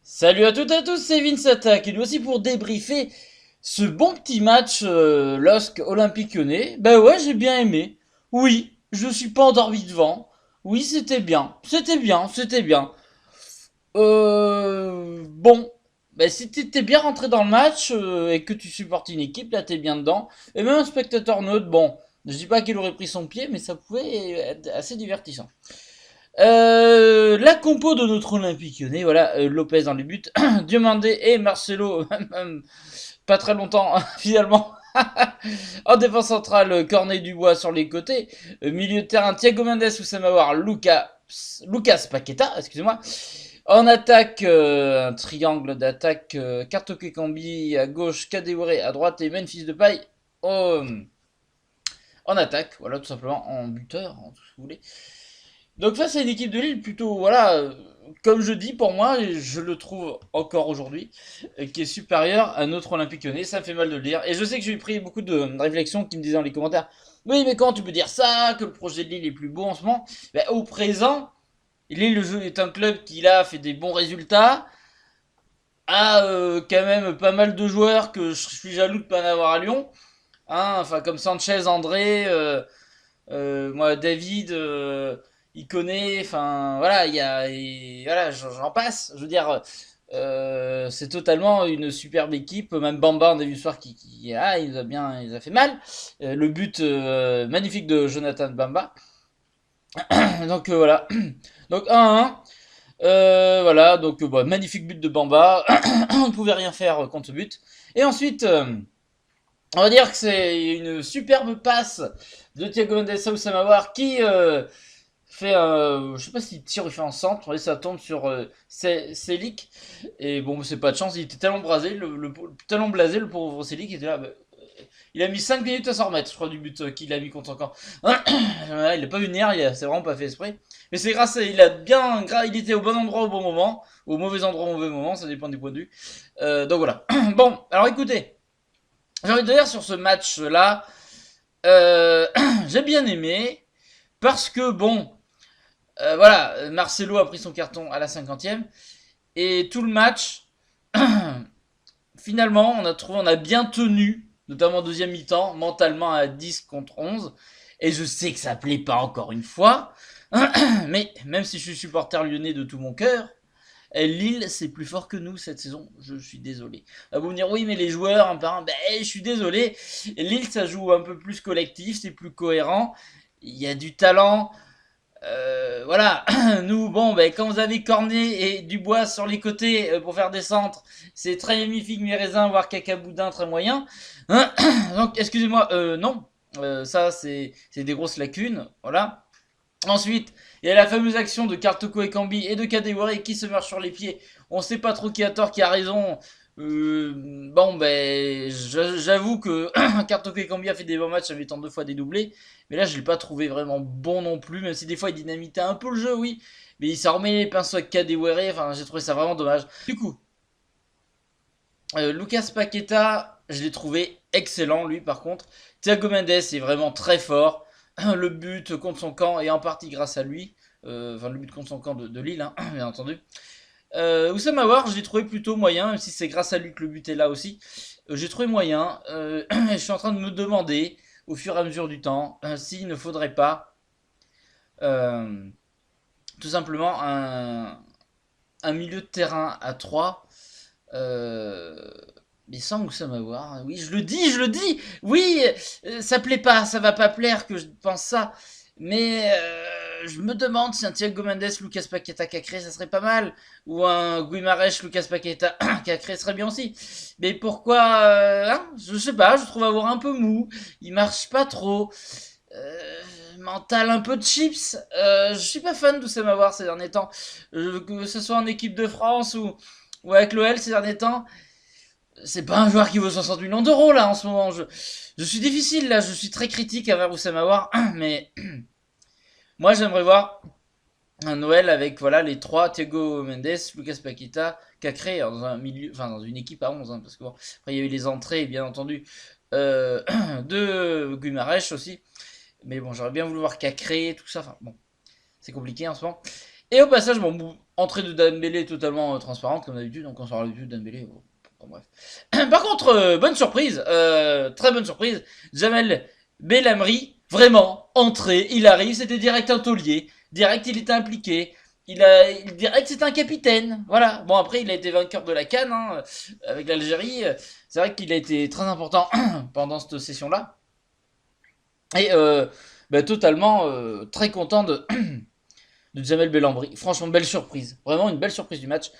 Salut à toutes et à tous, c'est Vince Attack et nous aussi pour débriefer ce bon petit match LOSC Olympique Lyonnais. Ben ouais, j'ai bien aimé. Oui, je suis pas endormi devant. Oui, c'était bien. C'était bien, c'était bien. Bon, ben si t'étais bien rentré dans le match et que tu supportes une équipe, là t'es bien dedans. Et même un spectateur neutre, bon, je dis pas qu'il aurait pris son pied, mais ça pouvait être assez divertissant. La compo de notre Olympique Lyonnais, voilà, Lopez dans les buts, Diomandé et Marcelo, pas très longtemps finalement. En défense centrale, Cornet Dubois sur les côtés, milieu de terrain, Thiago Mendes, Oussama Aouar, Lucas Paqueta, excusez-moi. En attaque, un triangle d'attaque, Kartoke Kambi à gauche, Kadewere à droite et Memphis Depay en attaque, voilà tout simplement en buteur, en tout ce que vous voulez. Donc face à une équipe de Lille plutôt, voilà, comme je dis, pour moi, et je le trouve encore aujourd'hui, qui est supérieur à notre Olympique Lyonnais. Ça me fait mal de le dire. Et je sais que j'ai pris beaucoup de réflexions qui me disaient dans les commentaires, oui, mais comment tu peux dire ça, que le projet de Lille est plus beau en ce moment? Ben, au présent, Lille le jeu est un club qui là fait des bons résultats, a quand même pas mal de joueurs que je suis jaloux de pas en avoir à Lyon. Hein, enfin comme Sanchez, André, moi, David, il connaît, enfin, voilà, voilà, j'en passe. Je veux dire, c'est totalement une superbe équipe. Même Bamba, on a vu ce soir, il nous a bien, il nous a fait mal. Le but magnifique de Jonathan Bamba. Donc voilà. Donc 1-1. Voilà, donc bah, magnifique but de Bamba. On ne pouvait rien faire contre ce but. Et ensuite, on va dire que c'est une superbe passe de Thiago Mendes à Oussama Aouar qui fait je sais pas s'il tire ou il fait un centre, et ça tombe sur Selic. Et bon, c'est pas de chance, il était tellement brasé, tellement blasé, le pauvre Selic, il était là. Bah, il a mis 5 minutes à s'en remettre, je crois, du but qu'il a mis contre son camp. Il a pas vu venir, c'est vraiment pas fait esprit. Mais c'est grâce à, il était au bon endroit au bon moment, au mauvais endroit au mauvais moment, ça dépend du point de vue. Donc voilà. Bon, alors écoutez, j'ai envie de dire sur ce match-là, j'ai bien aimé, parce que bon, voilà, Marcelo a pris son carton à la 50e. Et tout le match, finalement, on a bien tenu, notamment en deuxième mi-temps, mentalement à 10 contre 11. Et je sais que ça plaît pas encore une fois. Mais même si je suis supporter lyonnais de tout mon cœur, Lille, c'est plus fort que nous cette saison. Je suis désolé. Vous me dire, oui, mais les joueurs, un par un, ben, je suis désolé. Lille, ça joue un peu plus collectif, c'est plus cohérent. Il y a du talent. Voilà, nous, bon, ben, quand vous avez Cornet et Dubois sur les côtés pour faire des centres, c'est très magnifique, mes raisins, voire cacaboudin, très moyen. Donc, excusez-moi, non, ça, c'est des grosses lacunes, voilà. Ensuite, il y a la fameuse action de Kartoko et Kambi et de Kadewere qui se meurent sur les pieds. On sait pas trop qui a tort, qui a raison. Bon, ben, j'avoue que Kartoko et Kambi a fait des bons matchs en mettant 2 fois des doublés. Mais là, je l'ai pas trouvé vraiment bon non plus, même si des fois il dynamitait un peu le jeu, oui. Mais il s'en remet les pinceaux avec Kadewere, enfin, j'ai trouvé ça vraiment dommage. Du coup, Lucas Paqueta, je l'ai trouvé excellent, lui, par contre. Thiago Mendes est vraiment très fort. Le but contre son camp est en partie grâce à lui. Enfin, le but contre son camp de Lille, hein, bien entendu. Oussama Aouar, je l'ai trouvé plutôt moyen, même si c'est grâce à lui que le but est là aussi. J'ai trouvé moyen. Je suis en train de me demander, au fur et à mesure du temps, s'il ne faudrait pas euh, tout simplement un milieu de terrain à 3. Euh, mais sans Oussama Aouar, oui, je le dis, oui, ça plaît pas, ça va pas plaire que je pense ça, mais je me demande si un Thiago Mendes, Lucas Paqueta Cacré, ça serait pas mal, ou un Guimarães, Lucas Paqueta Cacré serait bien aussi. Mais pourquoi, hein, je sais pas, je trouve avoir un peu mou, il marche pas trop. Mental un peu de chips. Je suis pas fan d'Oussama Aouar ces derniers temps. Que ce soit en équipe de France ou avec l'OL ces derniers temps, c'est pas un joueur qui vaut 60 millions d'euros là en ce moment. Je suis difficile là, je suis très critique envers Oussama Aouar, mais moi j'aimerais voir un Noël avec voilà les trois Thiago Mendes, Lucas Paqueta, Cacré dans un milieu, enfin dans une équipe à 11 hein, parce que bon, après il y a eu les entrées bien entendu euh, de Guimarães aussi, mais bon j'aurais bien voulu voir Cacré tout ça. Enfin bon, c'est compliqué en ce moment. Et au passage, bon, entrée de Dembélé totalement transparente comme d'habitude, donc on s'en l'habitude Dembélé. Bon, bref. Par contre, bonne surprise, très bonne surprise, Jamel Belhamri, vraiment, entrée, il arrive, c'était direct un taulier, direct il était impliqué, direct c'était un capitaine, voilà. Bon après il a été vainqueur de la CAN hein, avec l'Algérie, c'est vrai qu'il a été très important pendant cette session-là. Et bah, totalement très content de Jamel Belhamri. Franchement, belle surprise. Vraiment une belle surprise du match.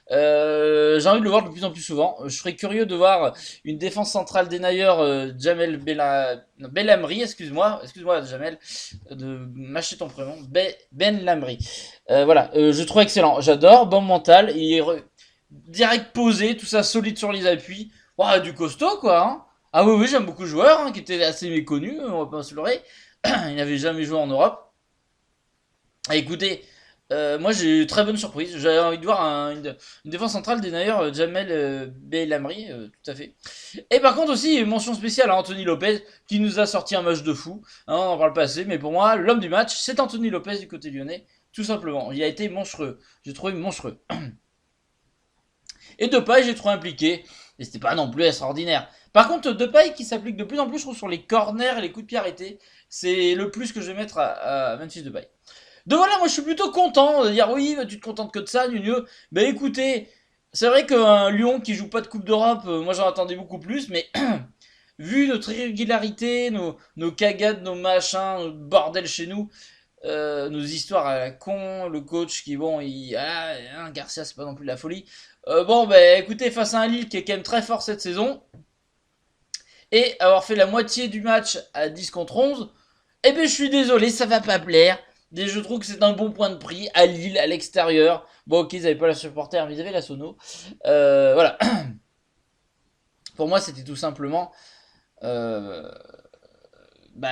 J'ai envie de le voir de plus en plus souvent. Je serais curieux de voir une défense centrale Denayer, Jamel Belhamri, excuse-moi Jamel, de mâcher ton prénom, Ben Lamri. Voilà, je trouve excellent. J'adore, bon mental, direct posé, tout ça solide sur les appuis. Ouah, du costaud quoi. Hein. Ah oui, oui, j'aime beaucoup le joueur, hein, qui était assez méconnu, on va pas se leurrer. Il n'avait jamais joué en Europe. Écoutez, moi j'ai eu très bonne surprise. J'avais envie de voir une défense centrale des d'ailleurs Jamel Belhamri, tout à fait. Et par contre aussi, mention spéciale à Anthony Lopez qui nous a sorti un match de fou. Hein, on en parle pas assez, mais pour moi, l'homme du match, c'est Anthony Lopez du côté lyonnais, tout simplement. Il a été monstrueux. J'ai trouvé monstrueux. Et Depay, j'ai trouvé impliqué. Et c'était pas non plus extraordinaire. Par contre, Depay qui s'applique de plus en plus, je trouve, sur les corners et les coups de pied arrêtés. C'est le plus que je vais mettre à Memphis Depay. Donc voilà, moi je suis plutôt content de dire oui, bah, tu te contentes que de ça, mieux. Bah écoutez, c'est vrai qu'un Lyon qui joue pas de Coupe d'Europe, moi j'en attendais beaucoup plus, mais vu notre irrégularité, nos cagades, nos machins, notre bordel chez nous, nos histoires à la con, le coach qui bon, Garcia c'est pas non plus de la folie. Bon bah écoutez, face à un Lille qui est quand même très fort cette saison, et avoir fait la moitié du match à 10 contre 11, eh ben je suis désolé, ça va pas plaire. Je trouve que c'est un bon point de prix à Lille, à l'extérieur. Bon, ok, ils n'avaient pas la supporter, mais ils avaient la sono. Voilà. Pour moi, c'était tout simplement euh, bah,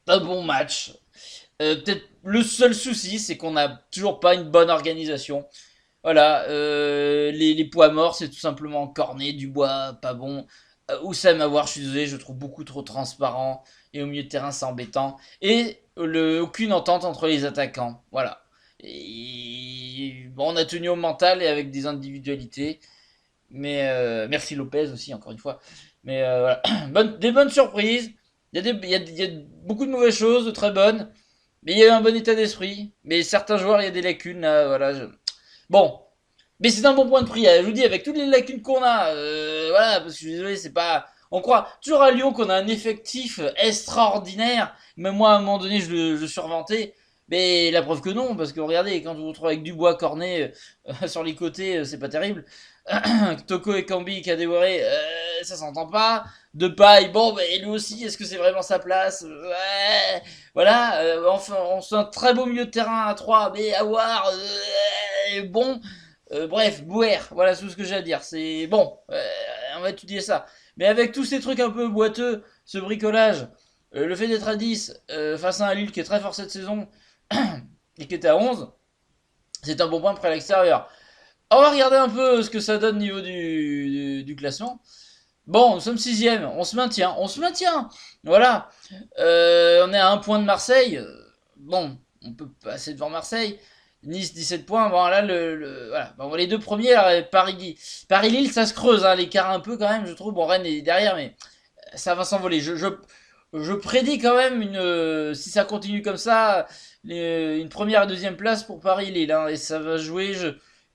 un bon match. Peut-être le seul souci, c'est qu'on n'a toujours pas une bonne organisation. Voilà, les poids morts, c'est tout simplement Cornet, Dubois, pas bon. Oussem Aouar, je suis désolé, je trouve beaucoup trop transparent. Et au milieu de terrain, c'est embêtant. Et aucune entente entre les attaquants. Voilà. Et, bon, on a tenu au mental et avec des individualités. Mais merci Lopez aussi, encore une fois. Mais voilà. Des bonnes surprises. Il y a beaucoup de mauvaises choses, de très bonnes. Mais il y a eu un bon état d'esprit. Mais certains joueurs, il y a des lacunes. Là, voilà, bon, mais c'est un bon point de prix. Je vous dis, avec toutes les lacunes qu'on a, voilà, parce que je suis désolé, c'est pas. On croit toujours à Lyon qu'on a un effectif extraordinaire. Même moi, à un moment donné, je surventais. Mais la preuve que non, parce que regardez, quand vous vous retrouvez avec Dubois, Cornet sur les côtés, c'est pas terrible. Toko et Kambi, Kadewere, ça s'entend pas. Depay, bon, bah, lui aussi, est-ce que c'est vraiment sa place? Ouais, voilà. Enfin, on fait un très beau milieu de terrain à 3, mais à voir, bon. Bref, Bouer, voilà tout ce que j'ai à dire. C'est bon, on va étudier ça. Mais avec tous ces trucs un peu boiteux, ce bricolage, le fait d'être à 10 face à un Lille qui est très fort cette saison et qui était à 11, c'est un bon point pour l'extérieur. On va regarder un peu ce que ça donne au niveau du classement. Bon, nous sommes sixième, on se maintient, Voilà, on est à un point de Marseille. Bon, on peut passer devant Marseille. Nice 17 points. Bon là voilà. Bon, les deux premiers là, Paris-Lille ça se creuse hein, l'écart un peu quand même je trouve. Bon Rennes est derrière mais ça va s'envoler. Je prédis quand même si ça continue comme ça une première et deuxième place pour Paris-Lille hein, et ça va jouer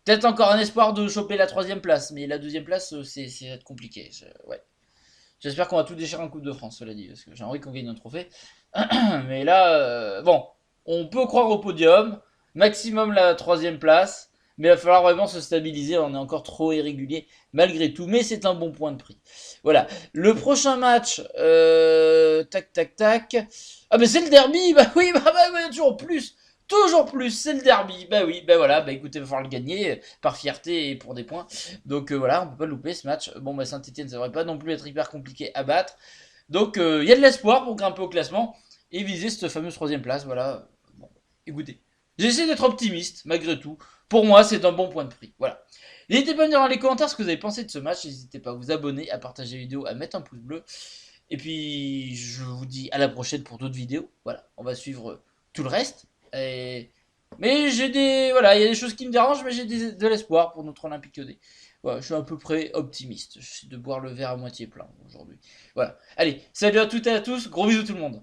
peut-être encore un espoir de choper la troisième place mais la deuxième place c'est être compliqué. Ouais. J'espère qu'on va tout déchirer en Coupe de France cela dit parce que j'ai envie qu'on gagne un trophée. Mais là bon on peut croire au podium maximum la troisième place, mais il va falloir vraiment se stabiliser, on est encore trop irrégulier malgré tout, mais c'est un bon point de prix. Voilà, le prochain match, tac tac tac, ah mais c'est le derby, bah oui, toujours plus, c'est le derby, bah oui, bah voilà, bah écoutez, il va falloir le gagner par fierté et pour des points, donc voilà, on peut pas louper ce match. Bon bah Saint-Etienne ça devrait pas non plus être hyper compliqué à battre, donc il y a de l'espoir pour grimper au classement et viser cette fameuse troisième place, voilà, bon, écoutez. J'essaie d'être optimiste, malgré tout. Pour moi, c'est un bon point de prix. Voilà. N'hésitez pas à me dire dans les commentaires ce que vous avez pensé de ce match. N'hésitez pas à vous abonner, à partager la vidéo, à mettre un pouce bleu. Et puis, je vous dis à la prochaine pour d'autres vidéos. Voilà, on va suivre tout le reste. Et... Mais j'ai des... Voilà, il y a des choses qui me dérangent, mais j'ai de l'espoir pour notre Olympique Lyonnais. Voilà, je suis à peu près optimiste. J'essaie de boire le verre à moitié plein aujourd'hui. Voilà. Allez, salut à toutes et à tous. Gros bisous tout le monde.